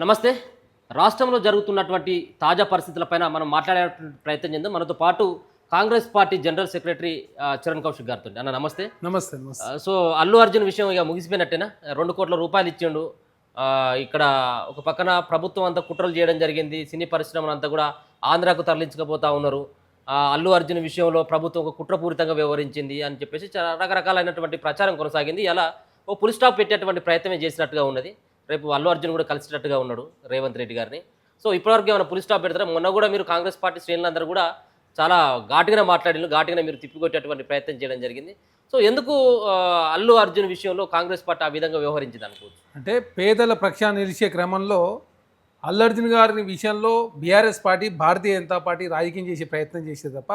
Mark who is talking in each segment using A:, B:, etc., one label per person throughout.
A: నమస్తే. రాష్ట్రంలో జరుగుతున్నటువంటి తాజా పరిస్థితులపైన మనం మాట్లాడే ప్రయత్నం చేద్దాం. మనతో పాటు Congress party general secretary Charan Kaushik గారితో. అన్న నమస్తే.
B: నమస్తే. నమస్తే.
A: సో అల్లు అర్జున్ విషయం ఇక ముగిసిపోయినట్టేనా? 2 కోట్ల రూపాయలు ఇచ్చిండు. ఇక్కడ ఒక పక్కన ప్రభుత్వం అంతా కుట్రలు చేయడం జరిగింది. సినీ పరిశ్రమలంతా కూడా ఆంధ్రాకు తరలించకపోతా ఉన్నారు. అల్లు అర్జున్ విషయంలో ప్రభుత్వం ఒక కుట్రపూరితంగా వ్యవహరించింది అని చెప్పేసి చాలా రకరకాలైనటువంటి ప్రచారం కొనసాగింది. అలా ఓ ఫుల్ స్టాప్ పెట్టేటువంటి ప్రయత్నమే చేసినట్టుగా ఉన్నది. రేపు అల్లు అర్జున్ కూడా కలిసినట్టుగా ఉన్నాడు రేవంత్ రెడ్డి గారిని. సో ఇప్పటివరకు ఏమైనా ఫుల్ స్టాప్ పెడతారా? మొన్న కూడా మీరు కాంగ్రెస్ పార్టీ శ్రేణులందరూ కూడా చాలా ఘాటుగానే మాట్లాడిన ఘాటుగానే మీరు తిప్పికొట్టేటువంటి ప్రయత్నం చేయడం జరిగింది. సో ఎందుకు అల్లు అర్జున్ విషయంలో కాంగ్రెస్ పార్టీ ఆ విధంగా వ్యవహరించింది అనుకోవచ్చు?
B: అంటే పేదల ప్రక్షాళన నిలిచే క్రమంలో అల్లు అర్జున్ గారి విషయంలో BRS party, Bharatiya Janata party రాజకీయం చేసే ప్రయత్నం చేసేది తప్ప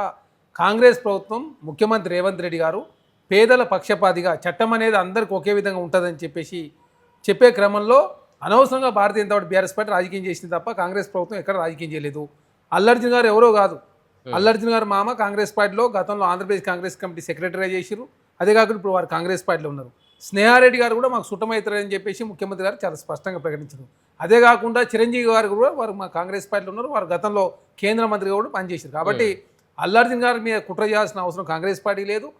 B: కాంగ్రెస్ ప్రభుత్వం, ముఖ్యమంత్రి రేవంత్ రెడ్డి గారు పేదల పక్షపాతిగా చట్టం అనేది అందరికి ఒకే విధంగా ఉంటుందని చెప్పే క్రమంలో అనవసరంగా Bharatiya Janata party, BRS party రాజకీయం చేసింది తప్ప కాంగ్రెస్ ప్రభుత్వం ఎక్కడ రాజకీయం చేయలేదు. అల్లు అర్జున్ గారు ఎవరో కాదు. అల్లు అర్జున్ గారు మామ కాంగ్రెస్ పార్టీలో గతంలో ఆంధ్రప్రదేశ్ కాంగ్రెస్ కమిటీ సెక్రటరీగా చేసిరు. అదే కాకుండా ఇప్పుడు వారు కాంగ్రెస్ పార్టీలో ఉన్నారు. స్నేహారెడ్డి గారు కూడా మాకు సుట్టమవుతారని చెప్పేసి ముఖ్యమంత్రి గారు చాలా స్పష్టంగా ప్రకటించారు. అదే కాకుండా చిరంజీవి గారు కూడా వారు మా కాంగ్రెస్ పార్టీలో ఉన్నారు. వారు గతంలో కేంద్ర మంత్రిగా కూడా పనిచేశారు. కాబట్టి అల్లు అర్జున్ గారి మీద కుట్ర చేయాల్సిన అవసరం కాంగ్రెస్ పార్టీ లేదు.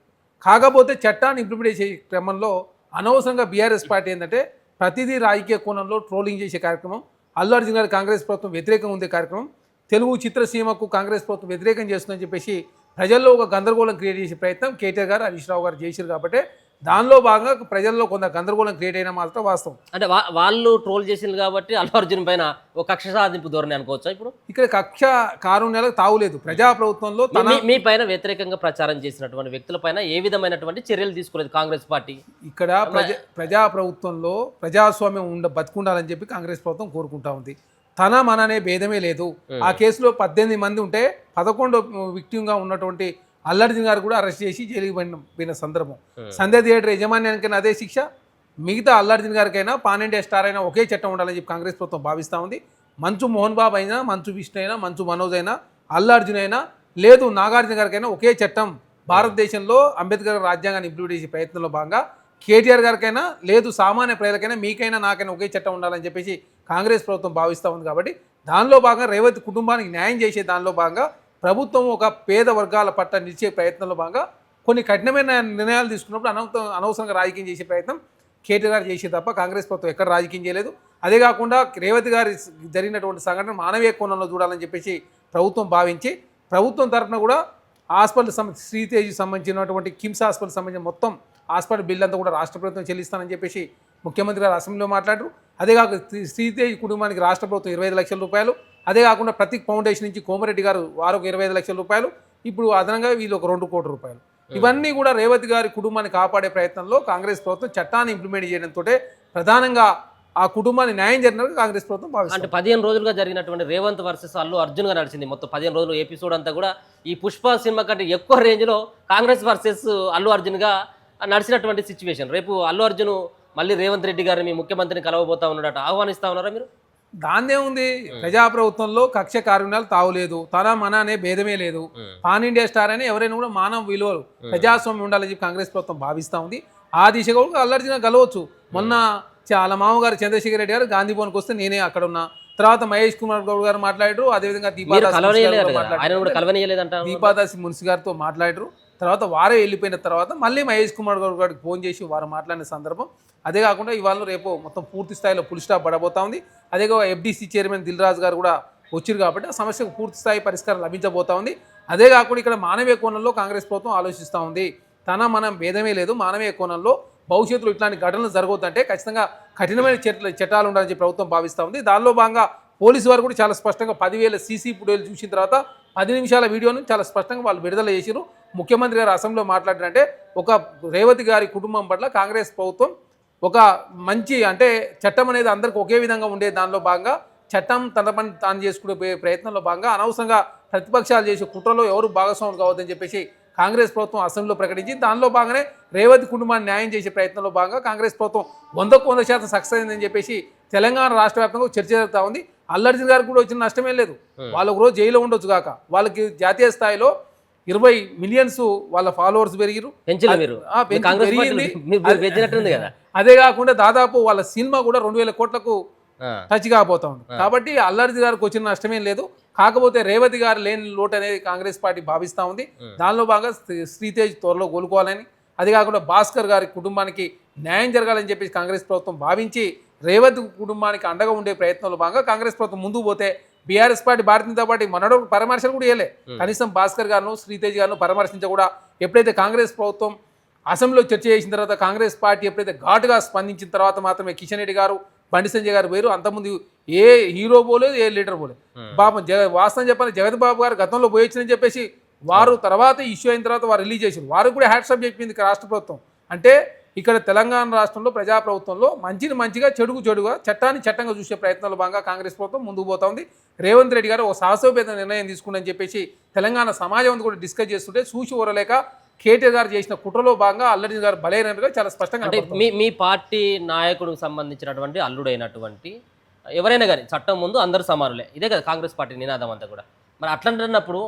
B: కాకపోతే చట్టాన్ని ఇంప్లిమెంట్ చేసే క్రమంలో అనవసరంగా బీఆర్ఎస్ పార్టీ ఏంటంటే ప్రతిదీ రాజకీయ కోణంలో ట్రోలింగ్ చేసే కార్యక్రమం, అల్లు అర్జున్ గారి కాంగ్రెస్ ప్రభుత్వం వ్యతిరేకంగా ఉండే కార్యక్రమం, తెలుగు చిత్రసీమకు కాంగ్రెస్ ప్రభుత్వం వ్యతిరేకం చేస్తుందని చెప్పేసి ప్రజల్లో ఒక గందరగోళం క్రియేట్ చేసే ప్రయత్నం కేటీఆర్ గారు, హరీష్ రావు గారు చేశారు. కాబట్టి దానిలో భాగంగా ప్రజల్లో కొంత గందరగోళం క్రియేట్ అయినా మాత్రం వాస్తవం.
A: అంటే వాళ్ళు ట్రోల్ చేసింది కాబట్టి అల్లు అర్జున్ పైన ఒక కక్ష సాధింపు ధోరణి అనుకోవచ్చా? ఇప్పుడు
B: ఇక్కడ కక్ష కారుణ్యాలకు తావులేదు. ప్రజాప్రభుత్వంలో
A: మీ పైన వ్యతిరేకంగా ప్రచారం చేసినటువంటి వ్యక్తుల పైన ఏ విధమైనటువంటి చర్యలు తీసుకోలేదు కాంగ్రెస్ పార్టీ?
B: ఇక్కడ ప్రజాప్రభుత్వంలో ప్రజాస్వామ్యం బతుకుండాలని చెప్పి కాంగ్రెస్ ప్రభుత్వం కోరుకుంటా ఉంది. తన మన అనే భేదమే లేదు. ఆ కేసులో 18 మంది ఉంటే 11 విక్టిమ్గా ఉన్నటువంటి అల్లు అర్జున్ గారు కూడా అరెస్ట్ చేసి జైలుకి పోయిన సందర్భం. సంధ్య థియేటర్ యజమాన్యానికైనా అదే శిక్ష, మిగతా అల్లు అర్జున్ గారికైనా పాన్ ఇండియా స్టార్ అయినా ఒకే చట్టం ఉండాలని చెప్పి కాంగ్రెస్ ప్రభుత్వం భావిస్తూ ఉంది. మంచు మోహన్ బాబు అయినా, మంచు విష్ణు అయినా, మంచు మనోజ్ అయినా, అల్లు అర్జున్ అయినా, లేదు నాగార్జున గారికైనా ఒకే చట్టం. భారతదేశంలో అంబేద్కర్ రాజ్యాంగాన్ని ఇంప్లిమెంట్ చేసే ప్రయత్నంలో భాగంగా కేటీఆర్ గారికైనా, లేదు సామాన్య ప్రజలకైనా, మీకైనా నాకైనా ఒకే చట్టం ఉండాలని చెప్పేసి కాంగ్రెస్ ప్రభుత్వం భావిస్తూ ఉంది. కాబట్టి దానిలో భాగంగా రేవంత్ కుటుంబానికి న్యాయం చేసే దానిలో భాగంగా ప్రభుత్వం ఒక పేద వర్గాల పట్ల నిలిచే ప్రయత్నంలో భాగంగా కొన్ని కఠినమైన నిర్ణయాలు తీసుకున్నప్పుడు అనవసరంగా రాజకీయం చేసే ప్రయత్నం కేటీఆర్ గారు చేసే తప్ప కాంగ్రెస్ ప్రభుత్వం ఎక్కడ రాజకీయం చేయలేదు. అదే కాకుండా రేవంత్ గారి జరిగినటువంటి సంఘటన మానవీయ కోణంలో చూడాలని చెప్పేసి ప్రభుత్వం భావించి ప్రభుత్వం తరఫున కూడా హాస్పిటల్ శ్రీతేజ్ సంబంధించినటువంటి కిమ్స్ హాస్పిటల్ సంబంధించిన మొత్తం హాస్పిటల్ బిల్ అంతా కూడా రాష్ట్ర ప్రభుత్వం చెల్లిస్తానని చెప్పేసి ముఖ్యమంత్రి గారు అసెంబ్లీలో మాట్లాడారు. అదే కాక శ్రీతేజ్ కుటుంబానికి రాష్ట్ర ప్రభుత్వం 25 లక్షల రూపాయలు, అదే కాకుండా ప్రతీక్ ఫౌండేషన్ నుంచి కోమరెడ్డి గారు వారు 25 లక్షల రూపాయలు, ఇప్పుడు అదనంగా వీళ్ళు ఒక 2 కోట్ల రూపాయలు. ఇవన్నీ కూడా రేవంత్ గారి కుటుంబాన్ని కాపాడే ప్రయత్నంలో కాంగ్రెస్ ప్రభుత్వం చట్టాన్ని ఇంప్లిమెంట్ చేయడంతో ప్రధానంగా ఆ కుటుంబాన్ని న్యాయం జరిగినట్టు కాంగ్రెస్ ప్రభుత్వం భావిస్తుంది.
A: అంటే 15 రోజులుగా జరిగినటువంటి రేవంత్ వర్సెస్ అల్లు అర్జున్ గా నడిచింది. మొత్తం 15 రోజులు ఎపిసోడ్ అంతా కూడా ఈ పుష్ప సినిమా కంటే ఎక్కువ రేంజ్లో కాంగ్రెస్ వర్సెస్ అల్లు అర్జున్గా నడిచినటువంటి సిచ్యువేషన్. రేపు అల్లు అర్జున్ మళ్ళీ రేవంత్ రెడ్డి గారిని ముఖ్యమంత్రిని కలవబోతా ఉన్నాడట. ఆహ్వానిస్తా ఉన్నారా మీరు?
B: దాన్నే ఉంది. ప్రజాప్రభుత్వంలో కక్ష కారుణ్యాలు తావులేదు. తన మన అనే భేదమే లేదు. పాన్ ఇండియా స్టార్ అని ఎవరైనా కూడా మానవ విలువలు ప్రజాస్వామ్యం ఉండాలని చెప్పి కాంగ్రెస్ ప్రభుత్వం భావిస్తూ ఉంది. ఆ దిశగా కూడా అల్లు అర్జున్ కలవచ్చు. మొన్న చాలా మామగారు చంద్రశేఖర్ రెడ్డి గారు గాంధీ భవన్కి వస్తే నేనే అక్కడ ఉన్నా. తర్వాత మహేష్ కుమార్ గౌడ్ గారు మాట్లాడారు. అదేవిధంగా దీపాదాసి మున్సి గారితో మాట్లాడారు. తర్వాత వారే వెళ్ళిపోయిన తర్వాత మళ్ళీ మహేష్ కుమార్ గౌడ్ గారికి ఫోన్ చేసి వారు మాట్లాడిన సందర్భం. అదే కాకుండా ఇవాళ రేపు మొత్తం పూర్తి స్థాయిలో ఫుల్ స్టాప్ పడబోతా ఉంది. అదే ఎఫ్డీసీ చైర్మన్ దిల్ రాజు గారు కూడా వచ్చారు. కాబట్టి ఆ సమస్యకు పూర్తి స్థాయి పరిష్కారం లభించబోతా ఉంది. అదే కాకుండా ఇక్కడ మానవీయ కోణంలో కాంగ్రెస్ ప్రభుత్వం ఆలోచిస్తూ ఉంది. తన మనం భేదమే లేదు. మానవీయ కోణంలో భవిష్యత్తులో ఇట్లాంటి ఘటనలు జరగొద్దంటే ఖచ్చితంగా కఠినమైన చట్టాలు ఉండాలని చెప్పి ప్రభుత్వం భావిస్తూ ఉంది. దానిలో భాగంగా పోలీసు వారు కూడా చాలా స్పష్టంగా 10,000 సీసీ ఫుటేజ్ చూసిన తర్వాత 10 నిమిషాల వీడియోను చాలా స్పష్టంగా వాళ్ళు విడుదల చేశారు. ముఖ్యమంత్రి గారు అసెంబ్లీలో మాట్లాడారంటే ఒక రేవంత్ గారి కుటుంబం పట్ల కాంగ్రెస్ ప్రభుత్వం ఒక మంచి అంటే చట్టం అనేది అందరికీ ఒకే విధంగా ఉండే దానిలో భాగంగా చట్టం తన పని తాను చేసుకునే ప్రయత్నంలో భాగంగా అనవసరంగా ప్రతిపక్షాలు చేసే కుట్రలో ఎవరు భాగస్వాములు కావద్దని చెప్పేసి కాంగ్రెస్ ప్రభుత్వం అసెంబ్లీలో ప్రకటించి దానిలో భాగంగానే రేవంత్ కుటుంబాన్ని న్యాయం చేసే ప్రయత్నంలో భాగంగా కాంగ్రెస్ ప్రభుత్వం 100% సక్సెస్ అయిందని చెప్పేసి తెలంగాణ రాష్ట్ర వ్యాప్తంగా చర్చ జరుగుతూ ఉంది. అల్లు అర్జున్ గారికి కూడా వచ్చిన నష్టమే లేదు. వాళ్ళు ఒక రోజు జైల్లో ఉండొచ్చు కాక వాళ్ళకి జాతీయ స్థాయిలో 20 మిలియన్స్ వాళ్ళ ఫాలోవర్స్ పెరిగిరు. అదే కాకుండా దాదాపు వాళ్ళ సినిమా కూడా 2,000 కోట్లకు టచ్ కాకపోతా ఉంది. కాబట్టి అల్లర్జీ గారికి వచ్చిన నష్టమేం లేదు. కాకపోతే రేవతి గారు లేని లోటు అనేది కాంగ్రెస్ పార్టీ భావిస్తూ ఉంది. దానిలో భాగంగా శ్రీతేజ్ త్వరలో కోలుకోవాలని, అది కాకుండా భాస్కర్ గారి కుటుంబానికి న్యాయం జరగాలని చెప్పేసి కాంగ్రెస్ ప్రభుత్వం భావించి రేవతి కుటుంబానికి అండగా ఉండే ప్రయత్నంలో భాగంగా కాంగ్రెస్ ప్రభుత్వం ముందుకు పోతే BRS party Bharatiya Janata party మనలో పరామర్శలు కూడా చేయలే. కనీసం భాస్కర్ గారిను శ్రీతేజ్ గారిను పరామర్శించకూడా ఎప్పుడైతే కాంగ్రెస్ ప్రభుత్వం అసెంబ్లీలో చర్చ చేసిన తర్వాత కాంగ్రెస్ పార్టీ ఎప్పుడైతే ఘాటుగా స్పందించిన తర్వాత మాత్రమే కిషన్ రెడ్డి గారు, బండి సంజయ్ గారు వేరు. అంతకుముందు ఏ హీరో పోలేదు, ఏ లీడర్ పోలేదు. పాపం వాస్తవం చెప్పాలి, జగత్ బాబు గారు గతంలో పోయొచ్చని చెప్పేసి వారు తర్వాత ఇష్యూ అయిన తర్వాత వారు రిలీజ్ చేశారు. వారు కూడా హ్యాట్సాప్ చెప్పింది రాష్ట్ర ప్రభుత్వం. అంటే ఇక్కడ తెలంగాణ రాష్ట్రంలో ప్రజాప్రభుత్వంలో మంచిని మంచిగా, చెడుగు చెడుగా, చట్టాన్ని చట్టంగా చూసే ప్రయత్నంలో భాగంగా కాంగ్రెస్ ప్రభుత్వం ముందుకు పోతా ఉంది. రేవంత్ రెడ్డి గారు ఒక సాహసోపేత నిర్ణయం తీసుకుందని చెప్పేసి తెలంగాణ సమాజం కూడా డిస్కస్ చేస్తుంటే చూసి ఊరలేక కేటీఆర్ గారు చేసిన కుట్రలో భాగంగా అల్లర్జీ గారు బలైనట్టుగా చాలా స్పష్టంగా
A: అంటే మీ పార్టీ నాయకుడికి సంబంధించినటువంటి అల్లుడైనటువంటి ఎవరైనా కానీ చట్టం ముందు అందరూ సమానులే, ఇదే కదా కాంగ్రెస్ పార్టీ నినాదం అంతా కూడా. మరి అట్లాంటప్పుడు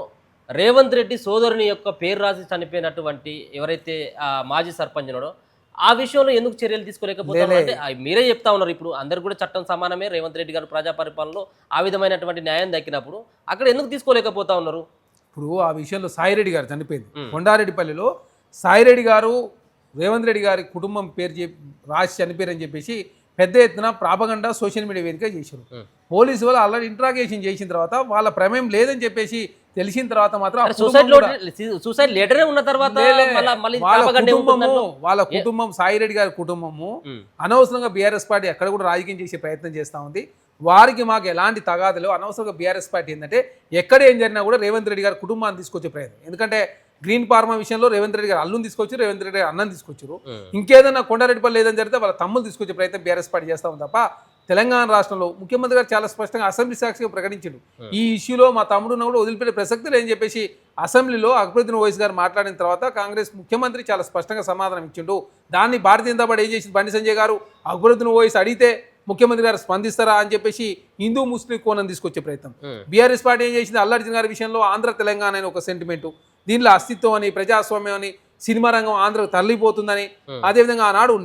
A: రేవంత్ రెడ్డి సోదరుని యొక్క పేరు రాసి చనిపోయినటువంటి ఎవరైతే మాజీ సర్పంచ్ ఉన్నాడో ఆ విషయంలో ఎందుకు చర్యలు తీసుకోలేకపోతున్నారు? అంటే మీరే చెప్తా ఉన్నారు, ఇప్పుడు అందరు కూడా చట్టం సమానమే, రేవంత్ రెడ్డి గారు ప్రజా పరిపాలనలో ఆ విధమైనటువంటి న్యాయం దక్కినప్పుడు అక్కడ ఎందుకు తీసుకోలేకపోతా ఉన్నారు?
B: ఇప్పుడు ఆ విషయంలో సాయిరెడ్డి గారు చనిపోయింది కొండారెడ్డిపల్లిలో. సాయిరెడ్డి గారు రేవంత్ రెడ్డి గారి కుటుంబం పేరు రాసి చనిపోయారని చెప్పేసి పెద్ద ఎత్తున ప్రాపగండా సోషల్ మీడియా వేదిక చేశారు. పోలీసు వాళ్ళు ఆల్రెడీ ఇంట్రాగేషన్ చేసిన తర్వాత వాళ్ళ ప్రమేయం లేదని చెప్పేసి తెలిసిన తర్వాత మాత్రం
A: సూసైడ్ లెటరే ఉన్న తర్వాత
B: వాళ్ళ కుటుంబం, సాయిరెడ్డి గారి కుటుంబము అనవసరంగా బీఆర్ఎస్ పార్టీ అక్కడ కూడా రాజకీయం చేసే ప్రయత్నం చేస్తూ ఉంది. వారికి మాకు ఎలాంటి తగాదలు అనవసరంగా బీఆర్ఎస్ పార్టీ ఏంటంటే ఎక్కడ ఏం జరిగినా కూడా రేవంత్ రెడ్డి గారి కుటుంబాన్ని తీసుకొచ్చే ప్రయత్నం. ఎందుకంటే గ్రీన్ ఫార్మా విషయంలో రేవంత్ రెడ్డి గారు అల్లుని తీసుకొచ్చారు, రేవంత్ రెడ్డి గారు అన్నం తీసుకొచ్చారు. ఇంకేదైనా కొండారెడ్డిపల్లి ఏదైనా జరిగితే వాళ్ళ తమ్ములు తీసుకొచ్చే ప్రయత్నం బీఆర్ఎస్ పార్టీ చేస్తాం తప్ప తెలంగాణ రాష్ట్రంలో ముఖ్యమంత్రి గారు చాలా స్పష్టంగా అసెంబ్లీ సాక్షిగా ప్రకటించాడు, ఈ ఇష్యూలో మా తమ్ముడున్న కూడా వదిలిపెట్టే ప్రసక్తి లేదని చెప్పేసి అసెంబ్లీలో అక్బరుద్దీన్ ఓవైసీ గారు మాట్లాడిన తర్వాత కాంగ్రెస్ ముఖ్యమంత్రి చాలా స్పష్టంగా సమాధానం ఇచ్చిండు. దాన్ని భారతీయ జనతా పార్టీ ఏం చేసింది, బండి సంజయ్ గారు అక్బరుద్దీన్ ఓవైసీ అడిగితే ముఖ్యమంత్రి గారు స్పందిస్తారా అని చెప్పేసి హిందూ ముస్లిం కోణం తీసుకొచ్చే ప్రయత్నం. బీఆర్ఎస్ పార్టీ ఏం చేసింది, అల్లర్జున్ గారి విషయంలో ఆంధ్ర తెలంగాణ అని ఒక సెంటిమెంటు, దీనిలో అస్తిత్వం అని, ప్రజాస్వామ్యం అని, సినిమా రంగం ఆంధ్రకు తరలిపోతుందని, అదేవిధంగా ఆనాడు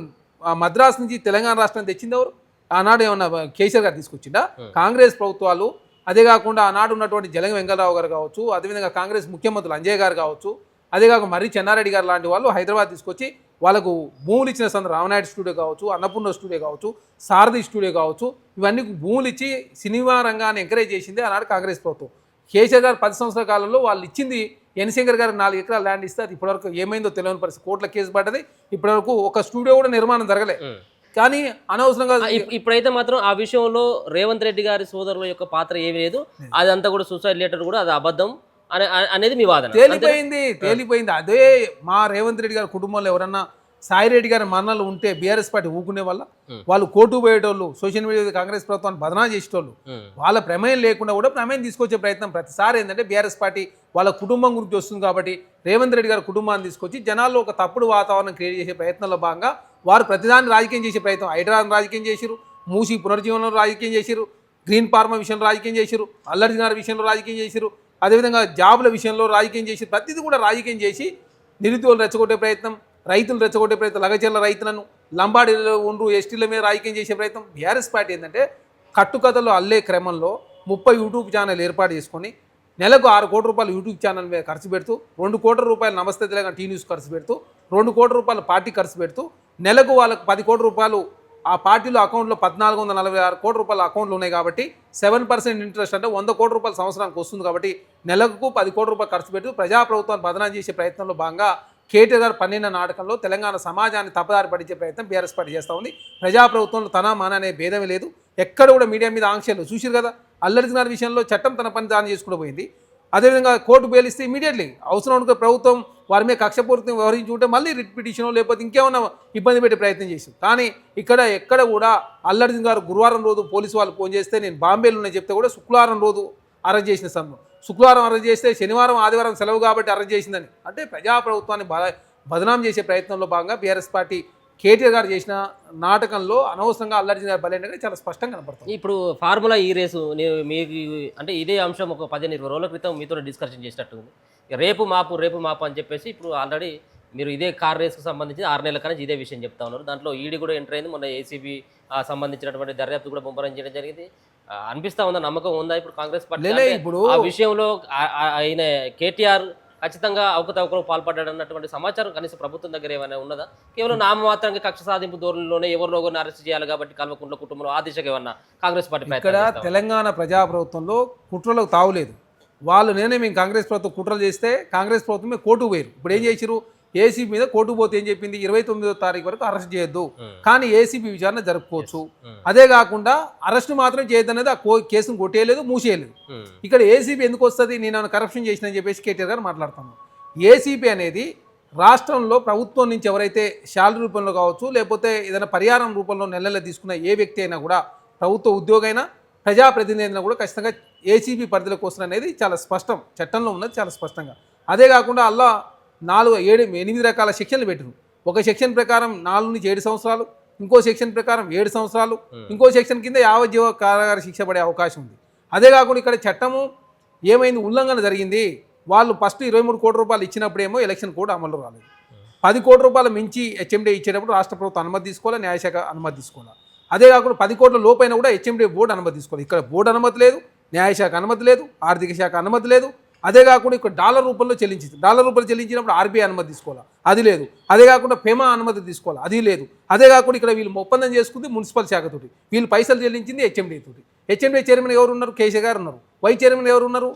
B: మద్రాసు నుంచి తెలంగాణ రాష్ట్రాన్ని తెచ్చింది ఎవరు? ఆనాడు ఏమన్నా కేసీఆర్ గారు తీసుకొచ్చిందా? కాంగ్రెస్ ప్రభుత్వాలు. అదే కాకుండా ఆనాడు ఉన్నటువంటి జలగం వెంకటరావు గారు కావచ్చు, అదేవిధంగా కాంగ్రెస్ ముఖ్యమంత్రులు అంజయ్ గారు కావచ్చు, అదే కాక మర్రి చెన్నారెడ్డి గారు లాంటి వాళ్ళు హైదరాబాద్ తీసుకొచ్చి వాళ్ళకు భూములు ఇచ్చిన సందర్భం రామనాయుడు స్టూడియో కావచ్చు, అన్నపూర్ణ స్టూడియో కావచ్చు, సారథి స్టూడియో కావచ్చు, ఇవన్నీ భూములు ఇచ్చి సినిమా రంగాన్ని ఎంకరేజ్ చేసింది ఆనాడు కాంగ్రెస్ ప్రభుత్వం. కేసీఆర్ గారు 10 సంవత్సరాల కాలంలో వాళ్ళు ఇచ్చింది ఎన్శంకర్ గారు 4 ఎకరాల ల్యాండ్ ఇస్తే అది ఇప్పటివరకు ఏమైందో తెలియని పరిస్థితి, కోర్టుల కేసు పడ్డది. ఇప్పటివరకు ఒక స్టూడియో కూడా నిర్మాణం జరగలే. కానీ అనవసరంగా
A: ఇప్పుడైతే మాత్రం ఆ విషయంలో రేవంత్ రెడ్డి గారి సోదరుల యొక్క పాత్ర ఏమీ లేదు, అదంతా కూడా సూసైడ్ లెటర్ కూడా అది అబద్ధం అనేది మీ వాదన.
B: తేలిపోయింది. అదే మా రేవంత్ రెడ్డి గారి కుటుంబంలో ఎవరన్నా సాయిరెడ్డి గారి మరణాలు ఉంటే బీఆర్ఎస్ పార్టీ ఊకునే వల్ల వాళ్ళు కోర్టు పోయేటోళ్ళు, సోషల్ మీడియా కాంగ్రెస్ ప్రభుత్వాన్ని బదనా చేసేటోళ్ళు, వాళ్ళ ప్రమేయం లేకుండా కూడా ప్రమేయం తీసుకొచ్చే ప్రయత్నం ప్రతిసారి ఏంటంటే బీఆర్ఎస్ పార్టీ వాళ్ళ కుటుంబం గురించి వస్తుంది కాబట్టి రేవంత్ రెడ్డి గారి కుటుంబాన్ని తీసుకొచ్చి జనాల్లో ఒక తప్పుడు వాతావరణం క్రియేట్ చేసే ప్రయత్నంలో భాగంగా వారు ప్రతిదాన్ని రాజకీయం చేసే ప్రయత్నం, హైదరాబాద్ రాజకీయం చేసిరు, మూసి పునర్జీవనంలో రాజకీయం చేసిరు, గ్రీన్ ఫార్మా విషయంలో రాజకీయం చేసిరు, అల్లర్జున్ గారి విషయంలో రాజకీయం చేసిరు, అదేవిధంగా జాబుల విషయంలో రాజకీయం చేసి ప్రతిదీ కూడా రాజకీయం చేసి నిరుద్యోగులు రెచ్చగొట్టే ప్రయత్నం, రైతులు రెచ్చగొట్టే ప్రయత్నం, లగచర్ల రైతులను లంబాడీలో ఉండ్రు ఎస్టీల మీద రాజకీయం చేసే ప్రయత్నం. బీఆర్ఎస్ పార్టీ ఏంటంటే కట్టుకథలు అల్లే క్రమంలో 30 యూట్యూబ్ ఛానల్ ఏర్పాటు చేసుకొని నెలకు 6 కోట్ల రూపాయలు యూట్యూబ్ ఛానల్ మీద ఖర్చు పెడుతూ, 2 కోట్ల రూపాయలు నమస్తే తెలంగాణ టీ న్యూస్ ఖర్చు పెడుతూ, 2 కోట్ల రూపాయలు పార్టీ ఖర్చు పెడుతూ, నెలకు వాళ్ళకు 10 కోట్ల రూపాయలు ఆ పార్టీలో అకౌంట్లో 1446 కోట్ల రూపాయల అకౌంట్లు ఉన్నాయి కాబట్టి 7% ఇంట్రెస్ట్ అంటే 100 కోట్ల రూపాయలు సంవత్సరానికి వస్తుంది కాబట్టి నెలకు 10 కోట్ల రూపాయలు ఖర్చు పెడుతూ ప్రజాప్రభుత్వాన్ని బదనాం చేసే ప్రయత్నంలో భాగంగా కేటీఆర్ గారు పన్నిన నాటకంలో తెలంగాణ సమాజాన్ని తప్పుదారి పట్టించే ప్రయత్నం బీఆర్ఎస్ పార్టీ చేస్తూ ఉంది. ప్రజాప్రభుత్వంలో తన మన అనే భేదమే లేదు. ఎక్కడ కూడా మీడియా మీద ఆంక్షలు చూసిరు కదా. అల్లర్జున్ గారి విషయంలో చట్టం తన పని దాన్ని చేసుకుంటూ పోయింది. అదేవిధంగా కోర్టు బెయిలిస్తే ఇమీడియట్లీ అవసరం అనుకునే ప్రభుత్వం వారి మీద కక్షపూరితంగా వ్యవహరించి ఉంటే మళ్ళీ రిట్ పిటిషనో లేకపోతే ఇంకేమన్నా ఇబ్బంది పెట్టే ప్రయత్నం చేసింది. కానీ ఎక్కడ కూడా అల్లర్జున్ గారు గురువారం రోజు పోలీసు వాళ్ళు ఫోన్ చేస్తే నేను బాంబేలో ఉన్నాయి చెప్తే కూడా శుక్రవారం రోజు అరెస్ట్ చేసిన సందర్భం, శుక్రవారం అరెస్ట్ చేస్తే శనివారం ఆదివారం సెలవు కాబట్టి అరెస్ట్ చేసిందని అంటే ప్రజాప్రభుత్వాన్ని బదనాం చేసే ప్రయత్నంలో భాగంగా బీఆర్ఎస్ పార్టీ కేటీఆర్ గారు చేసిన నాటకంలో అనవసరంగా అల్లర్జున్ గారు బలైనగా చాలా స్పష్టంగా కనపడుతుంది.
A: ఇప్పుడు ఫార్ములా ఈ రేసు నేను మీకు అంటే ఇదే అంశం ఒక 15-20 రోజుల క్రితం మీతో డిస్కషన్ చేసినట్టుంది. రేపు మాపు అని చెప్పేసి ఇప్పుడు ఆల్రెడీ మీరు ఇదే కార్ రేస్కు సంబంధించి 6 నెలల కానీ ఇదే విషయం చెప్తా ఉన్నారు. దాంట్లో ఈడీ కూడా ఎంటర్ అయింది. మొన్న ఏసీబీ సంబంధించినటువంటి దర్యాప్తు కూడా ముమ్మరం చేయడం జరిగింది. అనిపిస్తా ఉందా, నమ్మకం ఉందా ఇప్పుడు కాంగ్రెస్ పార్టీ
B: లేలే ఇప్పుడు
A: ఆ విషయంలో ఆయన కేటీఆర్ ఖచ్చితంగా అవకతవకలు పాల్పడ్డాడు అన్నటువంటి సమాచారం కనీసం ప్రభుత్వం దగ్గర ఏమైనా ఉన్నదా? కేవలం నామమాత్రంగా కక్ష సాధింపు ధోరణిలోనే ఎవరినో ఒకరిని అరెస్ట్ చేయాలి కాబట్టి కల్వకుంట్ల కుటుంబంలో ఆ దిశగా ఏమన్నా కాంగ్రెస్ పార్టీ
B: ఇక్కడ
A: ప్రయత్నం చేస్తా ఉందా?
B: తెలంగాణ ప్రజాప్రభుత్వంలో కుట్రలకు తావులేదు. వాళ్ళు మేము కాంగ్రెస్ ప్రభుత్వం కుట్రలు చేస్తే కాంగ్రెస్ ప్రభుత్వమే కోర్టుకు పోయారు. ఇప్పుడు ఏం చేసిరు, ఏసీబీ మీద కోర్టుకు పోతే ఏం చెప్పింది, 29వ తారీఖు వరకు అరెస్ట్ చేయొద్దు, కానీ ఏసీబీ విచారణ జరుపుకోవచ్చు. అదే కాకుండా అరెస్ట్ మాత్రం చేయొద్దు అనేది ఆ కేసును కొట్టేయలేదు, మూసేయలేదు. ఇక్కడ ఏసీబీ ఎందుకు వస్తుంది, నేను కరప్షన్ చేసిన అని చెప్పేసి కేటీఆర్ గారు మాట్లాడుతున్నాను. ఏసీబీ అనేది రాష్ట్రంలో ప్రభుత్వం నుంచి ఎవరైతే శాలరీ రూపంలో కావచ్చు, లేకపోతే ఏదైనా పరిహారం రూపంలో నెల తీసుకున్న ఏ వ్యక్తి అయినా కూడా, ప్రభుత్వ ఉద్యోగైనా ప్రజాప్రతినిధి అయినా కూడా ఖచ్చితంగా ఏసీబీ పరిధిలోకి వస్తుంది అనేది చాలా స్పష్టం, చట్టంలో ఉన్నది చాలా స్పష్టంగా. అదే కాకుండా అలా 8 రకాల సెక్షన్లు పెట్టిరు. ఒక సెక్షన్ ప్రకారం 4 నుంచి 7 సంవత్సరాలు, ఇంకో సెక్షన్ ప్రకారం 7 సంవత్సరాలు, ఇంకో సెక్షన్ కింద యావజ్జీవ కారాగార శిక్ష పడే అవకాశం ఉంది. అదే కాకుండా ఇక్కడ చట్టము ఏమైంది, ఉల్లంఘన జరిగింది. వాళ్ళు ఫస్ట్ 23 కోట్ల రూపాయలు ఇచ్చినప్పుడేమో ఎలక్షన్ కోడ్ అమలు రాలేదు. 10 కోట్ల రూపాయలు మించి హెచ్ఎండి ఇచ్చేటప్పుడు రాష్ట్ర ప్రభుత్వం అనుమతి తీసుకోవాలి, న్యాయశాఖ అనుమతి తీసుకోవాలి. అదే కాకుండా 10 కోట్ల లోపైన కూడా హెచ్ఎండి బోర్డు అనుమతి తీసుకోవాలి. ఇక్కడ బోర్డు అనుమతి లేదు, న్యాయశాఖ అనుమతి లేదు, ఆర్థిక శాఖ అనుమతి లేదు. అదే కాకుండా ఇక్కడ డాలర్ రూపంలో చెల్లించింది, డాలర్ రూపంలో చెల్లించినప్పుడు ఆర్బీఐ అనుమతి తీసుకోవాలి, అది లేదు. అదే కాకుండా పెమా అనుమతి తీసుకోవాలి, అది లేదు. అదే కాకుండా ఇక్కడ వీళ్ళు ఒప్పందం చేసుకుంది మున్సిపల్ శాఖతోటి, వీళ్ళు పైసలు చెల్లించింది హెచ్ఎండి తోటి. హెచ్ఎండి చైర్మన్ ఎవరు ఉన్నారు, కేసీఆర్ గారు ఉన్నారు. వైస్ చైర్మన్ ఎవరు ఉన్నారు,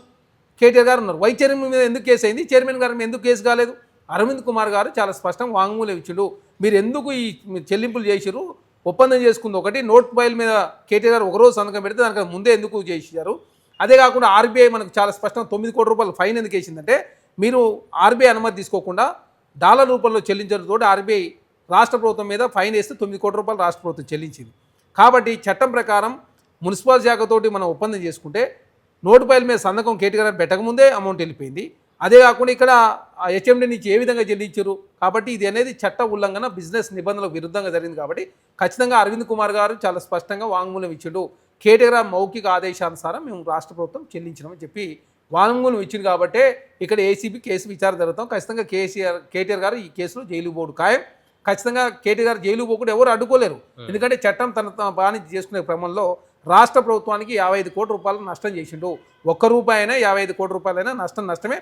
B: కేటీఆర్ గారు ఉన్నారు. వైస్ చైర్మన్ మీద ఎందుకు కేసు అయింది, చైర్మన్ గారి మీద ఎందుకు కేసు కాలేదు? అరవింద్ కుమార్ గారు చాలా స్పష్టంగా వాంగ్మూలం ఇచ్చిండు. మీరు ఎందుకు ఈ చెల్లింపులు చేసిరు, ఒప్పందం చేసుకుంది ఒకటి, నోట్ ఫైల్ మీద కేటీఆర్ గారు ఒకరోజు సంతకం పెడితే దానికి ముందే ఎందుకు చేశారు? అదే కాకుండా ఆర్బీఐ మనకు చాలా స్పష్టంగా 9 కోట్ల రూపాయలు ఫైన్ ఎందుకు వేసిందంటే, మీరు ఆర్బీఐ అనుమతి తీసుకోకుండా డాలర్ రూపంలో చెల్లించడంతో ఆర్బీఐ రాష్ట్ర ప్రభుత్వం మీద ఫైన్ వేస్తే 9 కోట్ల రూపాయలు రాష్ట్ర ప్రభుత్వం చెల్లించింది. కాబట్టి చట్టం ప్రకారం మున్సిపల్ శాఖతోటి మనం ఒప్పందం చేసుకుంటే నోటు ఫైల్ మీద సంతకం కేటీఆర్ గారు పెట్టకముందే అమౌంట్ వెళ్ళిపోయింది. అదే కాకుండా ఇక్కడ హెచ్ఎండి నుంచి ఏ విధంగా చెల్లించారు, కాబట్టి ఇది అనేది చట్ట ఉల్లంఘన, బిజినెస్ నిబంధనలకు విరుద్ధంగా జరిగింది. కాబట్టి ఖచ్చితంగా అరవింద్ కుమార్ గారు చాలా స్పష్టంగా వాంగ్మూలం ఇచ్చిండు. కేటీఆర్ మౌఖిక ఆదేశానుసారం మేము రాష్ట్ర ప్రభుత్వం చెల్లించినామని చెప్పి వాంగ్మూలం ఇచ్చింది. కాబట్టి ఇక్కడ ఏసీబీ కేసు విచారణ జరుగుతాం. ఖచ్చితంగా కేటీఆర్ గారు ఈ కేసులో జైలు పోడు ఖాయం. ఖచ్చితంగా కేటీఆర్ గారు జైలు పోకుండా ఎవరు అడ్డుకోలేరు. ఎందుకంటే చట్టం తన బాని చేసుకునే క్రమంలో రాష్ట్ర ప్రభుత్వానికి 55 కోట్ల రూపాయలు నష్టం చేసిండు. ₹1 అయినా 55 కోట్ల రూపాయలైనా నష్టమే.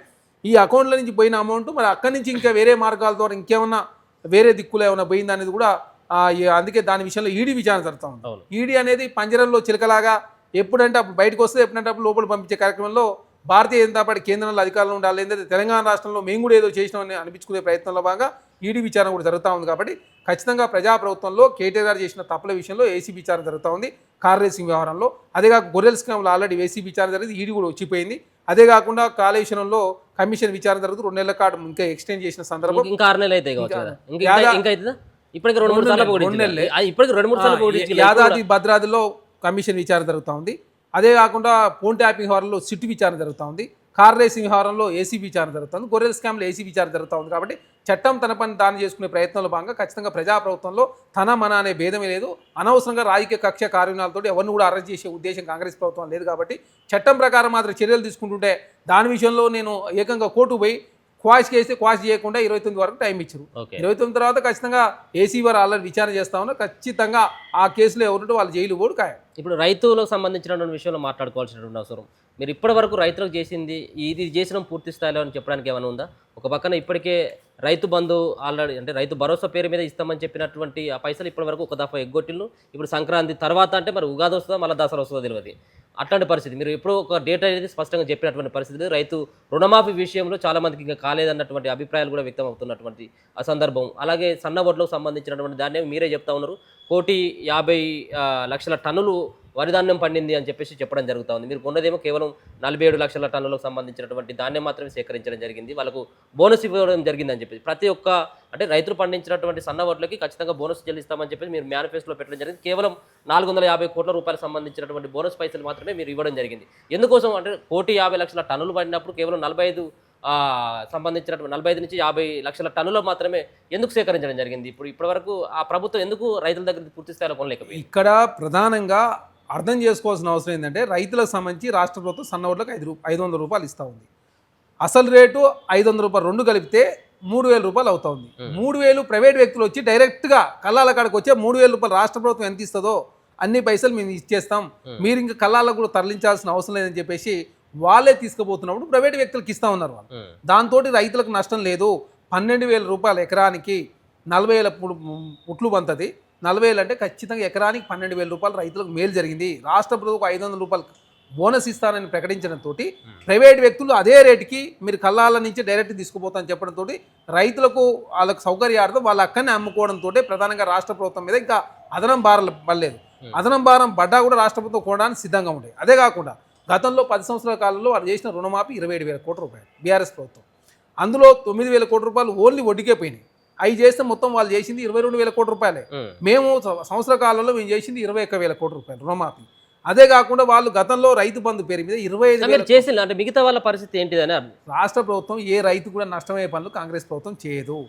B: ఈ అకౌంట్ల నుంచి పోయిన అమౌంట్ మరి అక్కడి నుంచి ఇంకా వేరే మార్గాల ద్వారా ఇంకేమన్నా వేరే దిక్కులో ఏమైనా పోయింది అనేది కూడా అందుకే దాని విషయంలో ఈడీ విచారణ జరుగుతూ ఉంది. ఈడీ అనేది పంజరంలో చిలకలాగా ఎప్పుడంటే అప్పుడు బయటకు వస్తే, ఎప్పుడంటే అప్పుడు లోపల పంపించే కార్యక్రమంలో భారతీయ జనతా పార్టీ కేంద్రంలో అధికారంలో ఉండాలి, ఏంటంటే తెలంగాణ రాష్ట్రంలో మేము కూడా ఏదో చేసినామని అనిపించుకునే ప్రయత్నంలో భాగంగా ఈడీ విచారణ కూడా జరుగుతూ ఉంది. కాబట్టి ఖచ్చితంగా ప్రజాప్రభుత్వంలో కేటీఆర్ గారు చేసిన తప్పుల విషయంలో ఏసీబీ విచారణ జరుగుతూ ఉంది, కార్ రేసింగ్ వ్యవహారంలో. అదేగా గొర్రెల స్కామ్లో ఆల్రెడీ ఏసీబీ విచారణ జరిగింది, ఈడీ కూడా వచ్చిపోయింది. అదే కాకుండా కాళేశ్వరంలో కమిషన్ విచారణ జరుగుతుంది. 2 నెలల కాలం ఇంకా ఎక్స్టెండ్ చేసిన సందర్భం
A: ఇంకా 6 నెలలు అయితే ఇప్పటికి 2-3 సార్లు
B: యాదాద్రి భద్రాద్రిలో కమిషన్ విచారణ జరుగుతూ ఉంది. అదే కాకుండా ఫోన్ ట్యాపింగ్ వ్యవహారంలో సిట్ విచారణ జరుగుతూ ఉంది, కార్ రేసింగ్ వ్యవహారంలో ఏసీ విచారణ జరుగుతుంది, గొర్రెల స్కామ్లో ఏసీ విచారణ జరుగుతూ ఉంది. కాబట్టి చట్టం తన పని దాన్ని చేసుకునే ప్రయత్నంలో భాగంగా ఖచ్చితంగా ప్రజాప్రభుత్వంలో తన మన అనే భేదమే లేదు. అనవసరంగా రాజకీయ కక్ష కార్యక్రమాలతో ఎవరిని కూడా అరెస్ట్ చేసే ఉద్దేశం కాంగ్రెస్ ప్రభుత్వం లేదు. కాబట్టి చట్టం ప్రకారం మాత్రం చర్యలు తీసుకుంటుంటే దాని విషయంలో నేను ఏకంగా కోర్టు పోయి క్వాష్ చేస్తే క్వాష్ చేయకుండా 29 వరకు టైం ఇచ్చారు. 29 తర్వాత ఖచ్చితంగా ఏసీ వారు ఆల్రెడీ విచారణ చేస్తా ఉన్నారు. ఖచ్చితంగా ఆ కేసులో ఎవరుంటే వాళ్ళు జైలు పోడు ఖాయం.
A: ఇప్పుడు రైతులకు సంబంధించిన విషయంలో మాట్లాడుకోవాల్సినటువంటి అవసరం, మీరు ఇప్పటి వరకు రైతులకు చేసింది ఇది చేసిన పూర్తి స్థాయిలో అని చెప్పడానికి ఏమైనా ఉందా? ఒక పక్కన ఇప్పటికే రైతు బంధు ఆల్రెడీ అంటే రైతు భరోసా పేరు మీద ఇస్తామని చెప్పినటువంటి ఆ పైసలు ఇప్పటి వరకు ఒక దఫా ఎగ్గొట్టిల్లు. ఇప్పుడు సంక్రాంతి తర్వాత అంటే మరి ఉగాది వస్తుందా మళ్ళీ దసరా వస్తుందో తెలియదు. అట్లాంటి పరిస్థితి మీరు ఎప్పుడో ఒక డేట్ అనేది స్పష్టంగా చెప్పినటువంటి పరిస్థితి. రైతు రుణమాఫీ విషయంలో చాలామందికి ఇంకా కాలేదన్నటువంటి అభిప్రాయాలు కూడా వ్యక్తం అవుతున్నటువంటి ఆ సందర్భం. అలాగే సన్న వడ్లకు సంబంధించినటువంటి దాన్ని మీరే చెప్తా ఉన్నారు, 1,50,00,000 టన్నులు వరి ధాన్యం పండింది అని చెప్పేసి చెప్పడం జరుగుతూ ఉంది. మీరు కొన్నదేమో కేవలం 47 లక్షల టన్నులకు సంబంధించినటువంటి ధాన్యం మాత్రమే సేకరించడం జరిగింది, వాళ్ళకు బోనస్ ఇవ్వడం జరిగిందని చెప్పేసి ప్రతి ఒక్క అంటే రైతులు పండించినటువంటి సన్న వడ్లకి ఖచ్చితంగా బోనస్ చెల్లిస్తామని చెప్పేసి మీరు మేనిఫెస్టోలో పెట్టడం జరిగింది. కేవలం 450 కోట్ల రూపాయలకు సంబంధించినటువంటి బోనస్ పైసలు మాత్రమే మీరు ఇవ్వడం జరిగింది. ఎందుకోసం అంటే 1,50,00,000 టన్నులు పడినప్పుడు కేవలం 45 సంబంధించినటువంటి 45 నుంచి 50 లక్షల టన్నులు మాత్రమే ఎందుకు సేకరించడం జరిగింది? ఇప్పటివరకు ఆ ప్రభుత్వం ఎందుకు రైతుల దగ్గర పూర్తి స్థాయిలో కొనలేకపోయింది?
B: ఇక్కడ ప్రధానంగా అర్థం చేసుకోవాల్సిన అవసరం ఏంటంటే, రైతులకు సంబంధించి రాష్ట్ర ప్రభుత్వం సన్న వడ్లకు 500 రూపాయలు ఇస్తూ ఉంది. అసలు రేటు 500 రూపాయలు, రెండు కలిపితే 3,000 రూపాయలు అవుతుంది. 3,000 ప్రైవేట్ వ్యక్తులు వచ్చి డైరెక్ట్గా కల్లాల కాడికి వచ్చే 3,000 రూపాయలు రాష్ట్ర ప్రభుత్వం ఎంత ఇస్తుందో అన్ని పైసలు మేము ఇచ్చేస్తాం, మీరు ఇంకా కల్లాలకు కూడా తరలించాల్సిన అవసరం లేదని చెప్పేసి వాళ్ళే తీసుకుపోతున్నప్పుడు ప్రైవేట్ వ్యక్తులకు ఇస్తా ఉన్నారు వాళ్ళు. దాంతో రైతులకు నష్టం లేదు. 12,000 రూపాయలు ఎకరానికి 40,000 పుట్లు పంతది. 40,000 అంటే ఖచ్చితంగా ఎకరానికి 12,000 రూపాయలు రైతులకు మేలు జరిగింది. రాష్ట్ర ప్రభుత్వం 500 రూపాయలు బోనస్ ఇస్తానని ప్రకటించడంతో ప్రైవేట్ వ్యక్తులు అదే రేటుకి మీరు కల్లాల నుంచి డైరెక్ట్ తీసుకుపోతామని చెప్పడంతో రైతులకు వాళ్ళకు సౌకర్యార్థం వాళ్ళ అక్కడనే అమ్ముకోవడంతో ప్రధానంగా రాష్ట్ర ప్రభుత్వం మీద ఇంకా అదనం భారం పడలేదు. అదనం భారం పడ్డా కూడా రాష్ట్ర ప్రభుత్వం కొనడానికి సిద్ధంగా ఉండే. అదే కాకుండా గతంలో 10 సంవత్సరాల కాలంలో వాళ్ళు చేసిన రుణమాఫీ 27,000 కోట్ల రూపాయలు బీఆర్ఎస్ ప్రభుత్వం. అందులో 9,000 కోట్ల రూపాయలు ఓన్లీ వడ్డీకే పోయినాయి. అవి చేస్తే మొత్తం వాళ్ళు చేసింది 22,000 కోట్ల రూపాయలే. మేము సంవత్సర కాలంలో మేము చేసింది 21,000 కోట్ల రూపాయలు రుణమాఫీ. అదే కాకుండా వాళ్ళు గతంలో రైతు బంధు పేరు మీద 25,000
A: చేసింది. అంటే మిగతా వాళ్ళ పరిస్థితి ఏంటిదని
B: రాష్ట్ర ప్రభుత్వం ఏ రైతు కూడా నష్టమయ్యే పనులు కాంగ్రెస్ ప్రభుత్వం చేయదు.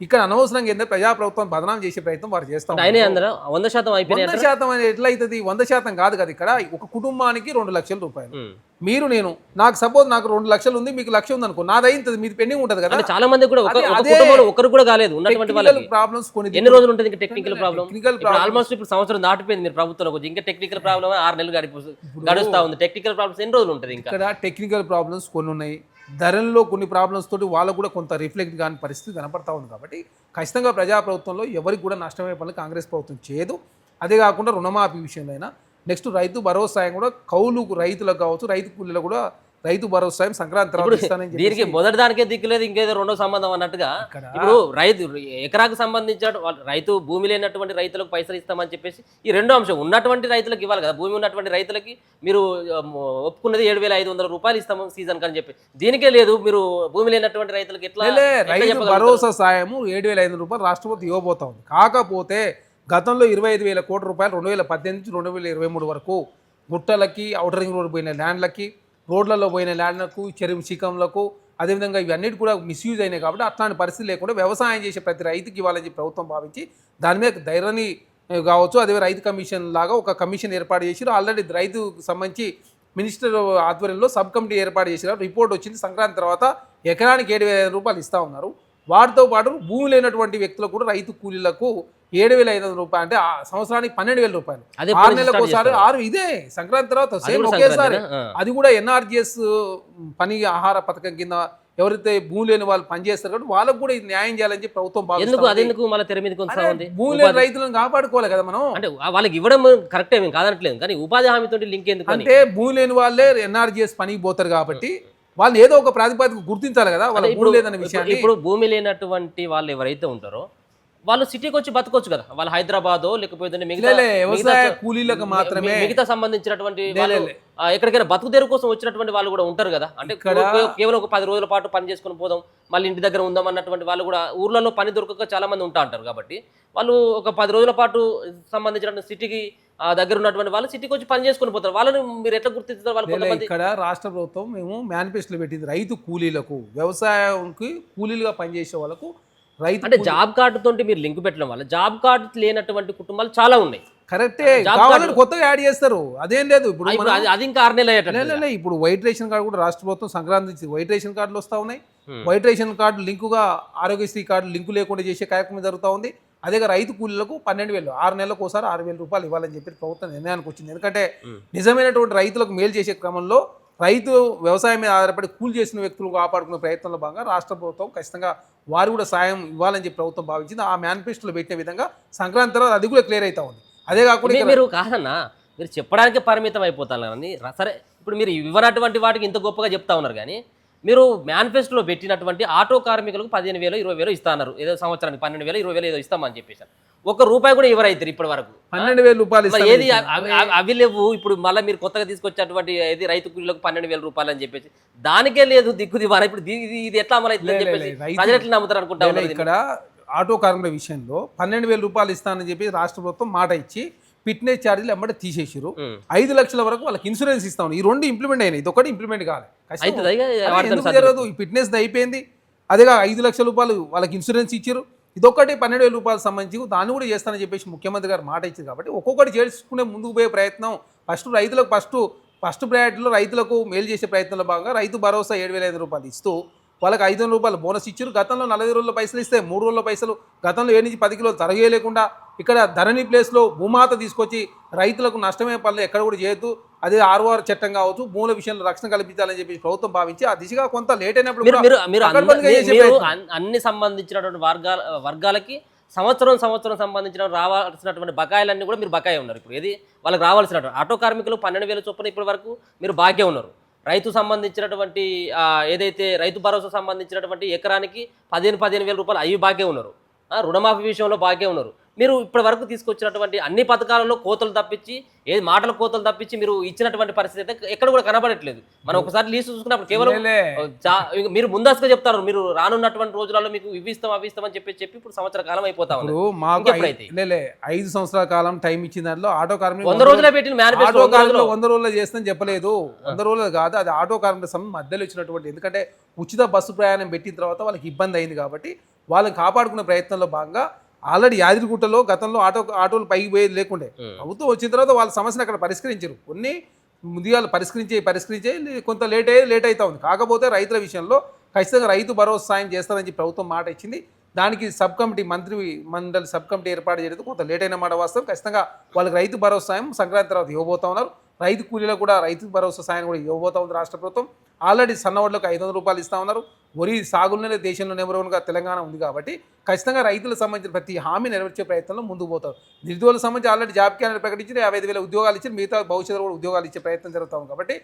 B: ఇక్కడ అనవసరంగా ఏంటంటే ప్రజా ప్రభుత్వం బదనాం చేసే ప్రయత్నం వారు చేస్తాం.
A: 100% అయిపోయింది.
B: 100% అనేది ఎట్లయితుంది? 100% కాదు కదా. ఇక్కడ ఒక కుటుంబానికి 2 లక్షల రూపాయలు. మీరు నేను నాకు సపోజ్ నాకు 2 లక్షలు ఉంది, మీకు 1,00,000 ఉంది అనుకో, నాది అయింది, మీది పెండింగ్ ఉంటుంది కదా.
A: చాలా మంది కూడా ఒకరు కూడా కాలేదు ఉన్నటువంటి వాళ్ళకి
B: ప్రాబ్లమ్స్ కొన్ని
A: ఎన్ని రోజులు ఉంటుంది ఇంకా టెక్నికల్ ప్రాబ్లం? ఆల్మోస్ట్ ఇప్పుడు సంవత్సరం దాటిపోయింది మీరు ప్రభుత్వంలో వచ్చి, ఇంకా టెక్నికల్ ప్రాబ్లమ్ 6 నెలలు గడుస్తా ఉంది. టెక్నికల్ ప్రాబ్లమ్స్ ఎన్ని రోజులు ఉంటుంది?
B: ఇక్కడ టెక్నికల్ ప్రాబ్లమ్స్ కొన్ని ఉన్నాయి. ధరల్లో కొన్ని ప్రాబ్లమ్స్ తోటి వాళ్ళకు కూడా కొంత రిఫ్లెక్ట్ కాని పరిస్థితి కనపడతా ఉంది. కాబట్టి ఖచ్చితంగా ప్రజాప్రభుత్వంలో ఎవరికి కూడా నష్టమయ్యే పనులు కాంగ్రెస్ ప్రభుత్వం చేయదు. అదే కాకుండా రుణమాఫీ విషయంలో అయినా నెక్స్ట్ రైతు భరోసా సాయం కూడా కౌలుకు రైతులకు కావచ్చు, రైతు కూలీలకు కూడా రైతు భరోసా సాయం సంక్రాంతి తర్వాత ఇస్తానని
A: దీనికి మొదటి దానికే దిక్కులేదు, ఇంకేదో రెండో సంబంధం అన్నట్టుగా. ఇప్పుడు రైతు ఎకరాకు సంబంధించిన రైతు భూమి లేనటువంటి రైతులకు పైసలు ఇస్తామని చెప్పేసి ఈ రెండో అంశం ఉన్నటువంటి రైతులకు ఇవ్వాలి కదా. భూమి ఉన్నటువంటి రైతులకి మీరు ఒప్పుకున్నది 7,500 రూపాయలు ఇస్తాము సీజన్ అని చెప్పి, దీనికే లేదు. మీరు భూమి లేనటువంటి రైతులకు ఎట్లా?
B: రైతు భరోసా సాయము 7,500 రూపాయలు రాష్ట్ర ప్రభుత్వం ఇవ్వబోతా ఉంది. కాకపోతే గతంలో 25,000 కోట్ల రూపాయలు 2018 నుంచి 2023 వరకు గుట్టలకి, ఔటర్ రింగ్ రోడ్ పోయిన ల్యాండ్లకి, రోడ్లలో పోయిన ల్యాండ్లకు, చెరువు శిఖంలకు, అదేవిధంగా ఇవన్నిటి కూడా మిస్యూజ్ అయినాయి. కాబట్టి అట్లాంటి పరిస్థితి లేకుండా వ్యవసాయం చేసే ప్రతి రైతుకి ఇవ్వాలని ప్రభుత్వం భావించి దాని మీద ధైర్యాన్ని కావచ్చు, అదే రైతు కమిషన్ లాగా ఒక కమిషన్ ఏర్పాటు చేసి ఆల్రెడీ రైతుకు సంబంధించి మినిస్టర్ ఆధ్వర్యంలో సబ్ కమిటీ ఏర్పాటు చేసినారు. రిపోర్ట్ వచ్చింది. సంక్రాంతి తర్వాత ఎకరానికి 7,500 రూపాయలు ఇస్తూ ఉన్నారు. వాటితో పాటు భూమి లేనటువంటి వ్యక్తులకు కూడా రైతు కూలీలకు 7,500 రూపాయలు, అంటే సంవత్సరానికి 12,000 రూపాయలు, 6 నెలలకు ఒకసారి 6 ఇదే సంక్రాంతి తర్వాత సేమ్ ఒకేసారి. అది కూడా ఎన్ఆర్జిఎస్ పని ఆహార పథకం కింద ఎవరైతే భూమి లేని వాళ్ళు పనిచేస్తారు కాబట్టి వాళ్ళకు కూడా ఇది న్యాయం చేయాలని చెప్పి ప్రభుత్వం భూమి లేని రైతులను కాపాడుకోవాలి కదా మనం.
A: అంటే వాళ్ళకి ఇవ్వడం కరెక్టే, మేము కాదనట్లేదు, కానీ ఉపాధి హామీతో లింక్ ఎందుకు
B: అంటే భూమి లేని వాళ్ళే ఎన్ఆర్జిఎస్ పనికి పోతారు కాబట్టి వాళ్ళు ఏదో ఒక ప్రాతిపదిక గుర్తించాలి కదా వాళ్ళ భూమి లేదనే విషయాన్ని.
A: ఇప్పుడు భూమి లేనటువంటి వాళ్ళు ఎవరైతే ఉంటారో వాళ్ళు సిటీకి వచ్చి బతకొచ్చు కదా. వాళ్ళు హైదరాబాద్ లేకపోతే
B: కూలీలకు మాత్రమే
A: మిగతా సంబంధించినటువంటి ఎక్కడికైనా బతుకు తెరువు కోసం వచ్చినటువంటి వాళ్ళు కూడా ఉంటారు కదా. అంటే కేవలం ఒక 10 రోజుల పాటు పని చేసుకుని పోదాం, మళ్ళీ ఇంటి దగ్గర ఉందాం అన్నటువంటి వాళ్ళు కూడా ఊర్లలో పని దొరకక చాలా మంది ఉంటా అంటారు. కాబట్టి వాళ్ళు ఒక 10 రోజుల పాటు సంబంధించిన సిటీకి దగ్గర ఉన్నటువంటి వాళ్ళు సిటీకి వచ్చి పని చేసుకుని పోతారు. వాళ్ళని మీరు ఎట్లా గుర్తిస్తారు? వాళ్ళు
B: ఇక్కడ రాష్ట్ర ప్రభుత్వం మేము మేనిఫెస్టోలో పెట్టింది రైతు కూలీలకు, వ్యవసాయానికి కూలీలుగా పనిచేసే వాళ్ళకు రైతు
A: అంటే జాబ్ కార్డు తోటి మీరు లింక్ పెట్టడం వల్ల జాబ్ కార్డు లేనటువంటి కుటుంబాలు చాలా ఉన్నాయి.
B: కరెక్టే, కొత్తగా యాడ్ చేస్తారు. అదేం లేదు. ఇప్పుడు
A: అది ఇంకా 6 నెలలు.
B: ఇప్పుడు వైట్ రేషన్ కార్డు కూడా రాష్ట్ర ప్రభుత్వం సంక్రాంతి వైట్ రేషన్ కార్డులు వస్తూ ఉన్నాయి. వైట్ రేషన్ కార్డు లింకుగా ఆరోగ్యశ్రీ కార్డు లింకు లేకుండా చేసే కార్యక్రమం జరుగుతూ ఉంది. అదేగా రైతు కూలీలకు 12,000, 6 నెలలకు ఒకసారి 6,000 రూపాయలు ఇవ్వాలని చెప్పి ప్రభుత్వం నిర్ణయానికి వచ్చింది. ఎందుకంటే నిజమైనటువంటి రైతులకు మేలు చేసే క్రమంలో రైతు వ్యవసాయం మీద ఆధారపడి కూలి చేసిన వ్యక్తులు కాపాడుకునే ప్రయత్నంలో భాగంగా రాష్ట్ర ప్రభుత్వం ఖచ్చితంగా వారు కూడా సాయం ఇవ్వాలని చెప్పి ప్రభుత్వం భావించింది. ఆ మేనిఫెస్టోలో పెట్టిన విధంగా సంక్రాంతి తర్వాత అది కూడా క్లియర్ అవుతా ఉంది. అదే కాకుండా
A: మీరు కాదన్నా మీరు చెప్పడానికి పరిమితం అయిపోతారు కానీ సరే, ఇప్పుడు మీరు ఇవ్వనటువంటి వాటికి ఇంత గొప్పగా చెప్తా ఉన్నారు. కానీ మీరు మేనిఫెస్టోలో పెట్టినటువంటి ఆటో కార్మికులకు 15,000, 20,000 ఇస్తున్నారు. ఏదో సంవత్సరానికి 12,000, 20,000 ఏదో ఇస్తామని చెప్పేసి ₹1 కూడా ఎవరైతే ఇప్పటి వరకు
B: 12,000 రూపాయలు
A: ఏది అవి లేవు. ఇప్పుడు మళ్ళీ మీరు కొత్తగా తీసుకొచ్చేటువంటి ఏది రైతు కూలీలకు 12,000 రూపాయలు అని చెప్పేసి దానికే లేదు దిక్కు దివాలా. ఇప్పుడు ఇది ఎట్లా అమలు అవుతుంది అని చెప్పేసి ప్రజలు ఎట్లా నమ్ముతారు అనుకుంటా ఉన్నారు.
B: ఇక్కడ ఆటో కార్మికుల విషయంలో 12,000 రూపాయలు ఇస్తానని చెప్పి రాష్ట్ర ప్రభుత్వం మాట ఇచ్చి ఫిట్నెస్ ఛార్జీలు ఎమ్మటే తీసేసారు. 5 లక్షల వరకు వాళ్ళకి ఇన్సూరెన్స్ ఇస్తాం. ఈ 2 ఇంప్లిమెంట్ అయినాయి, ఇదొకటి ఇంప్లిమెంట్ కాదు. జరగదు. ఈ ఫిట్నెస్ అయిపోయింది. అదేగా 5 లక్షల రూపాయలు వాళ్ళకి ఇన్సూరెన్స్ ఇచ్చారు. ఇదొక్కటి 12,000 రూపాయలు సంబంధించి దాన్ని కూడా చేస్తానని చెప్పేసి ముఖ్యమంత్రి గారు మాట ఇచ్చింది. కాబట్టి ఒక్కొక్కటి చేసుకునే ముందుకు పోయే ప్రయత్నం రైతులకు ఫస్ట్ ప్రయారిటీలో రైతులకు మేలు చేసే ప్రయత్నంలో భాగంగా రైతు భరోసా 7,500 రూపాయలు ఇస్తూ వాళ్ళకి 500 రూపాయలు బోనస్ ఇచ్చారు. గతంలో 40 రోజుల పైసలు ఇస్తే 3 రోజుల పైసలు గతంలో 7 నుంచి 10 కిలోలు తరగలేకుండా ఇక్కడ ధరణి ప్లేస్లో భూమాత తీసుకొచ్చి రైతులకు నష్టమే పనులు ఎక్కడ కూడా చేయొద్దు, అదే ఆర్ఓఆర్ చట్టం కావచ్చు, భూముల విషయంలో రక్షణ కల్పించాలని చెప్పి ప్రభుత్వం భావించి ఆ దిశగా కొంత లేట్ అయినప్పుడు
A: మీరు
B: కూడా
A: మీరు మీరు
B: పకడ్బందీగా చేసే
A: మీరు
B: ప్రయత్నం.
A: అన్ని సంబంధించినటువంటి వర్గాలకి సంవత్సరం సంబంధించిన రావాల్సినటువంటి బకాయిలన్నీ కూడా మీరు బకాయి ఉన్నారు. ఇప్పుడు ఏది వాళ్ళకి రావాల్సినటువంటి ఆటో కార్మికులు 12,000 చొప్పున ఇప్పటి వరకు మీరు బాకే ఉన్నారు. రైతు సంబంధించినటువంటి ఏదైతే రైతు భరోసా సంబంధించినటువంటి ఎకరానికి 15,000 రూపాయలు అవి బాకే ఉన్నారు. రుణమాఫీ విషయంలో బాకే ఉన్నారు. మీరు ఇప్పటి వరకు తీసుకొచ్చినటువంటి అన్ని పథకాలలో కోతలు తప్పించి ఏది మాటల కోతలు తప్పించి మీరు ఇచ్చినటువంటి పరిస్థితి అయితే ఎక్కడ కూడా కనబడట్లేదు. మనం ఒకసారి లీస్ట్ చూసుకున్నప్పుడు కేవలం మీరు ముందస్తుగా చెప్తారు మీరు రానున్నటువంటి రోజులలో మీకు ఇవి ఇస్తాం అవి ఇస్తామని చెప్పి ఇప్పుడు సంవత్సర కాలం అయిపోతా ఉంది.
B: మాకు 5 సంవత్సరాల కాలం టైం ఇచ్చిన దాంట్లో ఆటో కార్మికులు
A: 100 రోజులే పెట్టిన మేనిఫెస్టో
B: 100 రోజుల్లో చేస్తామని చెప్పలేదు. 100 రోజులు కాదు, అది ఆటో కార్మికుల సమయం మధ్యలో ఇచ్చినటువంటి, ఎందుకంటే ఉచిత బస్సు ప్రయాణం పెట్టిన తర్వాత వాళ్ళకి ఇబ్బంది అయింది కాబట్టి వాళ్ళని కాపాడుకునే ప్రయత్నంలో భాగంగా ఆల్రెడీ యాదగిరిగుట్టలో గతంలో ఆటోలు పైకి పోయేది లేకుండే, ప్రభుత్వం వచ్చిన తర్వాత వాళ్ళ సమస్యను అక్కడ పరిష్కరించారు. కొన్ని ముందుగాలు పరిష్కరించే కొంత లేట్ అవుతా ఉంది. కాకపోతే రైతుల విషయంలో ఖచ్చితంగా రైతు భరోసా సాయం చేస్తారని చెప్పి ప్రభుత్వం మాట ఇచ్చింది. దానికి సబ్ కమిటీ మంత్రి మండలి సబ్ కమిటీ ఏర్పాటు చేయలేదు, కొంత లేట్ అయిన మాట వాస్తవం. ఖచ్చితంగా వాళ్ళకి రైతు భరోసా సాయం సంక్రాంతి తర్వాత ఇవ్వబోతా ఉన్నారు. రైతు కూలీలకు కూడా రైతు భరోసా సాయం కూడా ఇవ్వబోతా ఉంది రాష్ట్ర ప్రభుత్వం. ఆల్రెడీ సన్నవడ్లకు 500 రూపాయలు ఇస్తా ఉన్నారు. వరి సాగులోనే దేశంలో నెంబర్ 1గా తెలంగాణ ఉంది కాబట్టి ఖచ్చితంగా రైతులకు సంబంధించిన ప్రతి హామీ నెరవేర్చే ప్రయత్నంలో ముందుకు పోతారు. నిరుద్యోగులకు సంబంధించి ఆల్రెడీ జాబ్ క్యాలెండర్ ప్రకటించి 55,000 ఉద్యోగాలు ఇచ్చి మిగతా భవిష్యత్తులో కూడా ఉద్యోగాలు ఇచ్చే ప్రయత్నం జరుగుతాం. కాబట్టి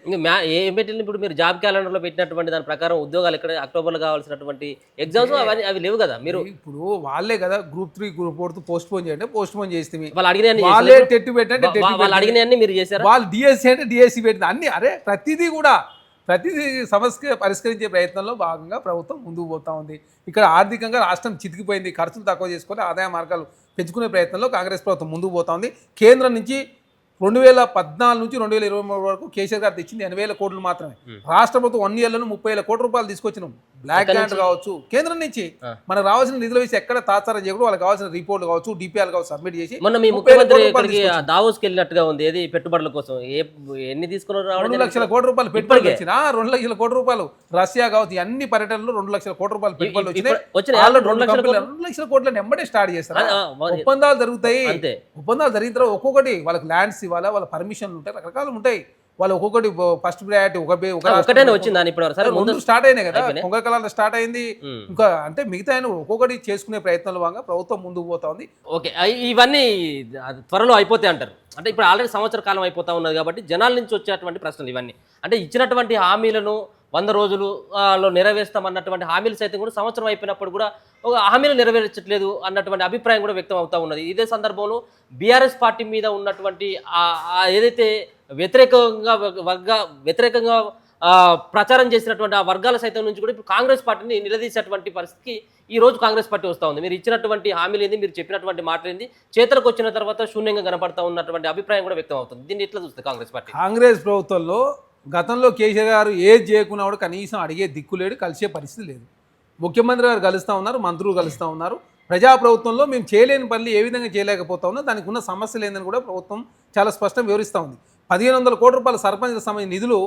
A: ఏం పెట్టిన ఇప్పుడు మీరు జాబ్ క్యాలెండర్లో పెట్టినటువంటి దాని ప్రకారం ఉద్యోగాలు ఇక్కడ అక్టోబర్లో కావాల్సినటువంటి ఎగ్జామ్స్ అవి లేవు కదా. మీరు
B: ఇప్పుడు వాళ్ళే కదా గ్రూప్ 3 గ్రూప్ 4 పోస్ట్ పోన్ చేయండి, పోస్ట్ పోన్ చేస్తే
A: వాళ్ళు అడిగిన
B: వాళ్ళే టెట్టు పెట్టండి,
A: వాళ్ళు అడిగినవన్నీ మీరు చేశారు.
B: వాళ్ళు డిఎస్సి అంటే డిఎస్సి పెట్టింది అన్ని అరే ప్రతిదీ సమస్య పరిష్కరించే ప్రయత్నంలో భాగంగా ప్రభుత్వం ముందుకు పోతా ఉంది. ఇక్కడ ఆర్థికంగా రాష్ట్రం చితికిపోయింది, ఖర్చులు తక్కువ చేసుకొని ఆదాయ మార్గాలు పెంచుకునే ప్రయత్నంలో కాంగ్రెస్ ప్రభుత్వం ముందుకు పోతా ఉంది. కేంద్రం నుంచి 2014 నుంచి 2023 వరకు కేసీఆర్ గారు తెచ్చింది 80,000 కోట్లు మాత్రమే. రాష్ట్ర ప్రభుత్వం 1 ఇయర్లను 30,000 కోట్ల రూపాయలు తీసుకొచ్చినాం. బ్లాక్ గ్రాంట్ కావచ్చు, కేంద్రం నుంచి మనకు రావాల్సిన నిధుల విషయం ఎక్కడ తాత్సారం చేయకూడదు, వాళ్ళకి కావాల్సిన రిపోర్ట్లు కావచ్చు, డిపిఆర్ కావచ్చు సబ్మిట్ చేసి.
A: మొన్న మీ ముఖ్యమంత్రి ఇక్కడికి దావోస్కి వెళ్ళినట్టుగా ఉంది, ఏది పెట్టుబడుల కోసం ఎన్ని తీసుకున్నారు?
B: 2 లక్షల కోట్ల రూపాయలు పెట్టుబడులు వచ్చినా 2 లక్షల కోట్ల రూపాయాలు రష్యా కావచ్చు అన్ని పర్యటనలో 2 లక్షల కోట్ల రూపాయలు పెట్టుబడులు వచ్చినాయి. 2 లక్షల కోట్లను ఎంబడే స్టార్ట్ చేస్తారు. ఒప్పందాలు జరుగుతాయి. ఒప్పందాలు జరిగిన తర్వాత ఒక్కొక్కటి వాళ్ళకి ల్యాండ్స్ ఇవ్వాలా, వాళ్ళ పర్మిషన్లు ఉంటాయి, రకరకాలు ఉంటాయి. వాళ్ళు ఒక్కొక్కటి ఫస్ట్ ప్రయారిటీ
A: ఒకటేనే వచ్చింది.
B: ముందు స్టార్ట్ అయినాయి కదా, పొంగకలాలు స్టార్ట్ అయింది. ఇంకా అంటే మిగతా ఒక్కొక్కటి చేసుకునే ప్రయత్నంలో భాగంగా ప్రభుత్వం ముందుకు పోతా ఉంది.
A: ఓకే, ఇవన్నీ త్వరలో అయిపోతాయి అంటారు. అంటే ఇప్పుడు ఆల్రెడీ సంవత్సర కాలం అయిపోతా ఉన్నది కాబట్టి జనాల నుంచి వచ్చేటువంటి ప్రశ్నలు ఇవన్నీ. అంటే ఇచ్చినటువంటి హామీలను 100 రోజులలో నెరవేర్స్తామన్నటువంటి హామీలు సైతం కూడా సంవత్సరం అయిపోయినప్పుడు కూడా ఒక హామీలు నెరవేర్చట్లేదు అన్నటువంటి అభిప్రాయం కూడా వ్యక్తం అవుతా ఉన్నది. ఇదే సందర్భంలో బీఆర్ఎస్ పార్టీ మీద ఉన్నటువంటి ఏదైతే వ్యతిరేకంగా ప్రచారం చేసినటువంటి ఆ వర్గాల సైతం నుంచి కూడా ఇప్పుడు కాంగ్రెస్ పార్టీని నిలదీసేటువంటి పరిస్థితికి ఈ రోజు కాంగ్రెస్ పార్టీ వస్తూ ఉంది. మీరు ఇచ్చినటువంటి హామీలు ఏంది, మీరు చెప్పినటువంటి మాటలు ఏంది, చేతులకు వచ్చిన తర్వాత శూన్యంగా కనపడతా ఉన్నటువంటి అభిప్రాయం కూడా వ్యక్తం అవుతుంది. దీన్ని ఎట్లా చూస్తుంది కాంగ్రెస్ పార్టీ?
B: కాంగ్రెస్ ప్రభుత్వంలో గతంలో కేసీఆర్ గారు ఏది చేయకున్నా కూడా కనీసం అడిగే దిక్కు లేడు, కలిసే పరిస్థితి లేదు. ముఖ్యమంత్రి గారు కలుస్తూ ఉన్నారు, మంత్రులు కలుస్తూ ఉన్నారు. ప్రజాప్రభుత్వంలో మేము చేయలేని పనులు ఏ విధంగా చేయలేకపోతా ఉన్నా దానికి ఉన్న సమస్యలు ఏందని కూడా ప్రభుత్వం చాలా స్పష్టంగా వివరిస్తూ ఉంది. 1,500 కోట్ల రూపాయల సర్పంచ్ల సంబంధించిన నిధులు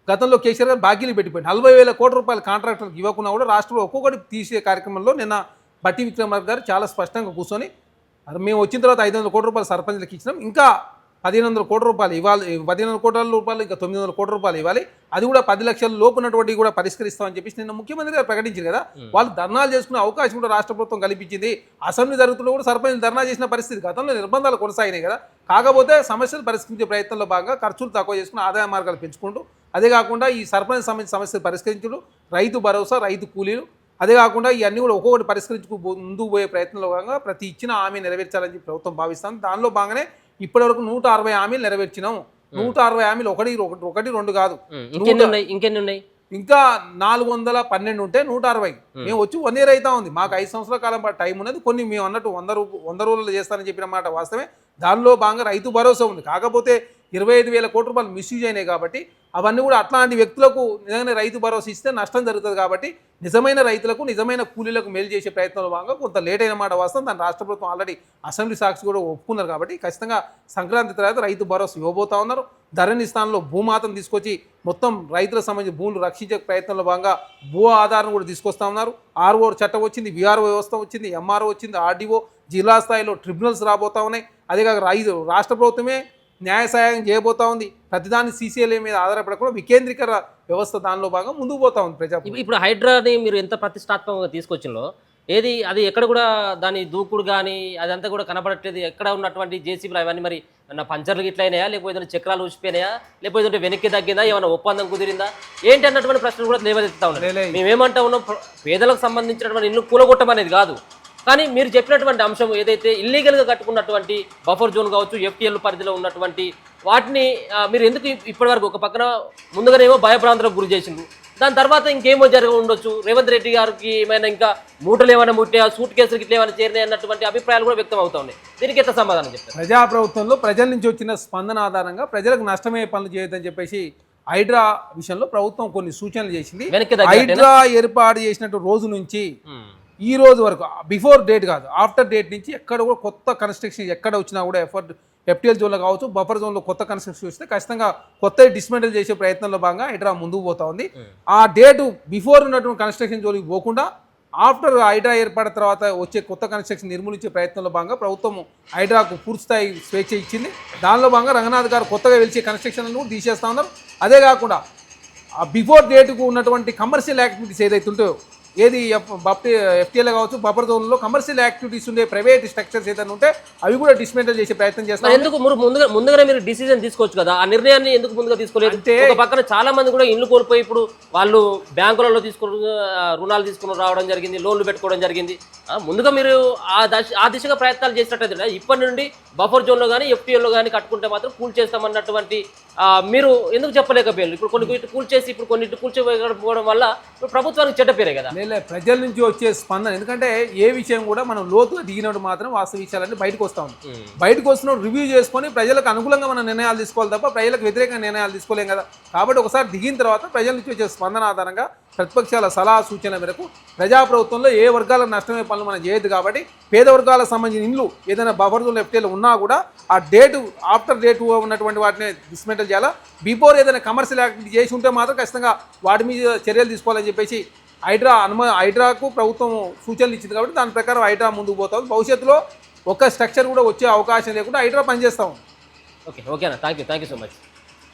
B: గతంలో కేసీఆర్ గారు బాకీలు పెట్టిపోయింది. 40,000 కోట్ల రూపాయల కాంట్రాక్టర్లకు ఇవ్వకుండా కూడా రాష్ట్రంలో ఒక్కొక్కటి తీసే కార్యక్రమంలో నిన్న బట్టి విక్రమార్క గారు చాలా స్పష్టంగా కూర్చొని మేము వచ్చిన తర్వాత 500 కోట్ల రూపాయలు సర్పంచ్లకు ఇచ్చినాం, ఇంకా 1,500 కోట్ల రూపాయలు ఇవ్వాలి, 1,500 కోట్ల రూపాయలు ఇంకా 900 కోట్ల రూపాయలు ఇవ్వాలి, అది కూడా 10 లక్షల లోపు ఉన్నటువంటి కూడా పరిష్కరిస్తామని చెప్పేసి నిన్న ముఖ్యమంత్రి గారు ప్రకటించారు కదా. వాళ్ళు ధర్నాలు చేసుకునే అవకాశం కూడా రాష్ట్ర ప్రభుత్వం కల్పించింది. అసెంబ్లీ జరుగుతున్న కూడా సర్పంచ్ ధర్నా చేసిన పరిస్థితి గతంలో నిర్బంధాలు కొనసాగినాయి కదా. కాకపోతే సమస్యలు పరిష్కరించే ప్రయత్నంలో భాగంగా ఖర్చులు తక్కువ చేసుకుని ఆదాయ మార్గాలు పెంచుకుంటూ, అదే కాకుండా ఈ సర్పంచ్ సంబంధించిన సమస్యలు పరిష్కరించడం, రైతు భరోసా, రైతు కూలీలు, అదే కాకుండా ఇవన్నీ కూడా ఒక్కొక్కటి పరిష్కరించుకు ముందుకు పోయే ప్రయత్నంలో భాగంగా ప్రతి ఇచ్చిన హామీ నెరవేర్చాలని చెప్పి ప్రభుత్వం భావిస్తాం. దానిలో భాగంగానే ఇప్పటివరకు 160 హామీలు నెరవేర్చినాం. 160 హామీలు ఒకటి 2 కాదు,
A: ఇంకెన్ని ఉన్నాయి?
B: ఇంకా 412 ఉంటే 160. మేము వచ్చి 1 year అవుతా ఉంది. మాకు 5 సంవత్సరాల కాలం పాటు టైం ఉన్నది. కొన్ని మేము అన్నట్టు 100 రోజులు చేస్తానని చెప్పిన మాట వాస్తవమే. దానిలో భాగంగా రైతు భరోసా ఉంది. కాకపోతే 25,000 కోట్ల రూపాయలు మిస్యూజ్ అయినాయి కాబట్టి అవన్నీ కూడా అట్లాంటి వ్యక్తులకు నిజంగానే రైతు భరోసా ఇస్తే నష్టం జరుగుతుంది కాబట్టి నిజమైన రైతులకు నిజమైన కూలీలకు మేలు చేసే ప్రయత్నంలో భాగంగా కొంత లేట్ అయిన మాట వాస్తవం. దాని రాష్ట్ర ప్రభుత్వం ఆల్రెడీ అసెంబ్లీ సాక్షి కూడా ఒప్పుకున్నారు కాబట్టి ఖచ్చితంగా సంక్రాంతి తర్వాత రైతు భరోసా ఇవ్వబోతా ఉన్నారు. ధరణి స్థానంలో భూమాతను తీసుకొచ్చి మొత్తం రైతులకు సంబంధించిన భూములు రక్షించే ప్రయత్నంలో భాగంగా భూ ఆధారం కూడా తీసుకొస్తా ఉన్నారు. ఆర్ఓ చట్టం వచ్చింది, విఆర్ఓ వ్యవస్థ వచ్చింది, ఎంఆర్ఓ వచ్చింది, ఆర్డీఓ జిల్లా స్థాయిలో ట్రిబ్యునల్స్ రాబోతా ఉన్నాయి. అదేకాక రాష్ట్ర ప్రభుత్వమే న్యాయ సహాయం చేయబోతా ఉంది. ప్రతిదాన్ని సీసీఎల్ఏ మీద ఆధారపడకుండా వికేంద్రీకర వ్యవస్థ దానిలో భాగంగా ముందుకు పోతా ఉంది ప్రజా.
A: ఇప్పుడు హైడ్రాని మీరు ఎంత ప్రతిష్టాత్మకంగా తీసుకొచ్చిందో ఏది అది ఎక్కడ కూడా దాని దూకుడు కానీ అదంతా కూడా కనపడట్లేదు. ఎక్కడ ఉన్నటువంటి జేసీబీలు అవన్నీ మరి నా పంచర్లు ఇట్లా అయినాయా, లేకపోతే చక్రాలు ఊసిపోయినాయా, లేకపోతే వెనక్కి తగ్గిందా, ఏమైనా ఒప్పందం కుదిరిందా ఏంటి అన్నటువంటి ప్రశ్నలు కూడా లేవనెత్తుతా ఉన్నాయి. మేమేమంటా ఉన్నాం, పేదలకు సంబంధించినటువంటి ఇల్లు కూలగొట్టమనేది కాదు, కానీ మీరు చెప్పినటువంటి అంశం ఏదైతే ఇల్లీగల్గా కట్టుకున్నటువంటి బఫర్ జోన్ కావచ్చు, ఎఫ్టీఎల్ పరిధిలో ఉన్నటువంటి వాటిని మీరు ఎందుకు ఇప్పటివరకు ఒక పక్కన ముందుగానేమో భయభ్రాంతులకు గురి చేసిండ్రు, దాని తర్వాత ఇంకేమో జరగ ఉండొచ్చు, రేవంత్ రెడ్డి గారికి ఏమైనా ఇంకా మూటలు ఏమైనా ముట్టాయా, సూట్ కేసులు ఇట్లా ఏమైనా చేరినాయి అన్నటువంటి అభిప్రాయాలు కూడా వ్యక్తం అవుతా ఉన్నాయి. దీనికి ఎంత సమాధానం చెప్తారు?
B: ప్రజాప్రభుత్వంలో ప్రజల నుంచి వచ్చిన స్పందన ఆధారంగా ప్రజలకు నష్టమయ్యే పనులు చేయొద్దని చెప్పేసి హైడ్రా విషయంలో ప్రభుత్వం కొన్ని సూచనలు చేసింది. హైడ్రా ఏర్పాటు చేసినట్టు రోజు నుంచి ఈ రోజు వరకు బిఫోర్ డేట్ కాదు, ఆఫ్టర్ డేట్ నుంచి ఎక్కడ కూడా కొత్త కన్స్ట్రక్షన్ ఎక్కడ వచ్చినా కూడా ఎఫ్టీఎల్ జోన్లో కావచ్చు, బఫర్ జోన్లో కొత్త కన్స్ట్రక్షన్ వస్తే ఖచ్చితంగా కొత్త డిస్మెంటల్ చేసే ప్రయత్నంలో భాగంగా హైడ్రా ముందుకు పోతా ఉంది. ఆ డేటు బిఫోర్ ఉన్నటువంటి కన్స్ట్రక్షన్ జోలికి పోకుండా ఆఫ్టర్ హైడ్రా ఏర్పడిన తర్వాత వచ్చే కొత్త కన్స్ట్రక్షన్ నిర్మూలించే ప్రయత్నంలో భాగంగా ప్రభుత్వం హైడ్రాకు పూర్తిస్థాయి స్వేచ్ఛ ఇచ్చింది. దానిలో భాగంగా రంగనాథ్ గారు కొత్తగా వెలిచే కన్స్ట్రక్షన్లను కూడా తీసేస్తా ఉన్నారు. అదే కాకుండా ఆ బిఫోర్ డేటుకు ఉన్నటువంటి కమర్షియల్ యాక్టివిటీస్ ఏదైతే ఉంటాయో, ఏది ఎఫ్టీఎల్ కావచ్చు, బఫర్ జోన్లో కమర్షియల్ యాక్టివిటీస్ ఉండే ప్రైవేట్ స్ట్రక్చర్స్ ఏదైనా ఉంటే అవి కూడా డిస్మెంటల్ చేసే ప్రయత్నం చేస్తారు.
A: ఎందుకు ముందుగానే మీరు డిసిజన్ తీసుకోవచ్చు కదా, ఆ నిర్ణయాన్ని ఎందుకు ముందుగా తీసుకోలేదు? ఒక పక్కన చాలా మంది కూడా ఇల్లు కోల్పోయి ఇప్పుడు వాళ్ళు బ్యాంకులలో రుణాలు తీసుకుని రావడం జరిగింది, లోన్లు పెట్టుకోవడం జరిగింది. ముందుగా మీరు ఆ దిశగా ప్రయత్నాలు చేసినట్టయితే ఇప్పటి నుండి బఫర్ జోన్లో కానీ ఎఫ్టీఎల్లో కానీ కట్టుకుంటే మాత్రం కూల్ చేస్తామన్నటువంటి మీరు ఎందుకు చెప్పలేకపోయారు? ఇప్పుడు కొన్ని కూల్ చేసి ఇప్పుడు కొన్నిటి కూల్చిపోవడం వల్ల ప్రభుత్వానికి చెడ్డ పేరే కదా.
B: ప్రజల నుంచి వచ్చే స్పందన, ఎందుకంటే ఏ విషయం కూడా మనం లోతుగా దిగినప్పుడు మాత్రం వాస్తవ విషయాలన్నీ బయటకు వస్తాం. బయటకు వస్తున్నప్పుడు రివ్యూ చేసుకొని ప్రజలకు అనుకూలంగా మనం నిర్ణయాలు తీసుకోవాలి తప్ప ప్రజలకు వ్యతిరేకంగా నిర్ణయాలు తీసుకోలేం కదా. కాబట్టి ఒకసారి దిగిన తర్వాత ప్రజల నుంచి వచ్చే స్పందన ఆధారంగా ప్రతిపక్షాల సలహా సూచనల మేరకు ప్రజాప్రభుత్వంలో ఏ వర్గాలకు నష్టమయ్యే పనులు మనం చేయొద్దు కాబట్టి పేద వర్గాలకు సంబంధించిన ఇండ్లు ఏదైనా బఫర్ జోన్ ఎఫ్టీఎల్ ఉన్నా కూడా ఆ డేటు ఆఫ్టర్ డేట్ ఉన్నటువంటి వాటిని డిస్మెంటల్ చేయాలా. బిఫోర్ ఏదైనా కమర్షియల్ యాక్టివిటీ చేసి ఉంటే మాత్రం ఖచ్చితంగా వాటి మీద చర్యలు తీసుకోవాలని చెప్పేసి హైడ్రాకు ప్రభుత్వం సూచనలు ఇచ్చింది కాబట్టి దాని ప్రకారం హైడ్రా ముందుకు పోతాం. భవిష్యత్తులో ఒక స్ట్రక్చర్ కూడా వచ్చే అవకాశం లేకుండా హైడ్రా పనిచేస్తాం.
A: ఓకేనా, థ్యాంక్ యూ సో మచ్.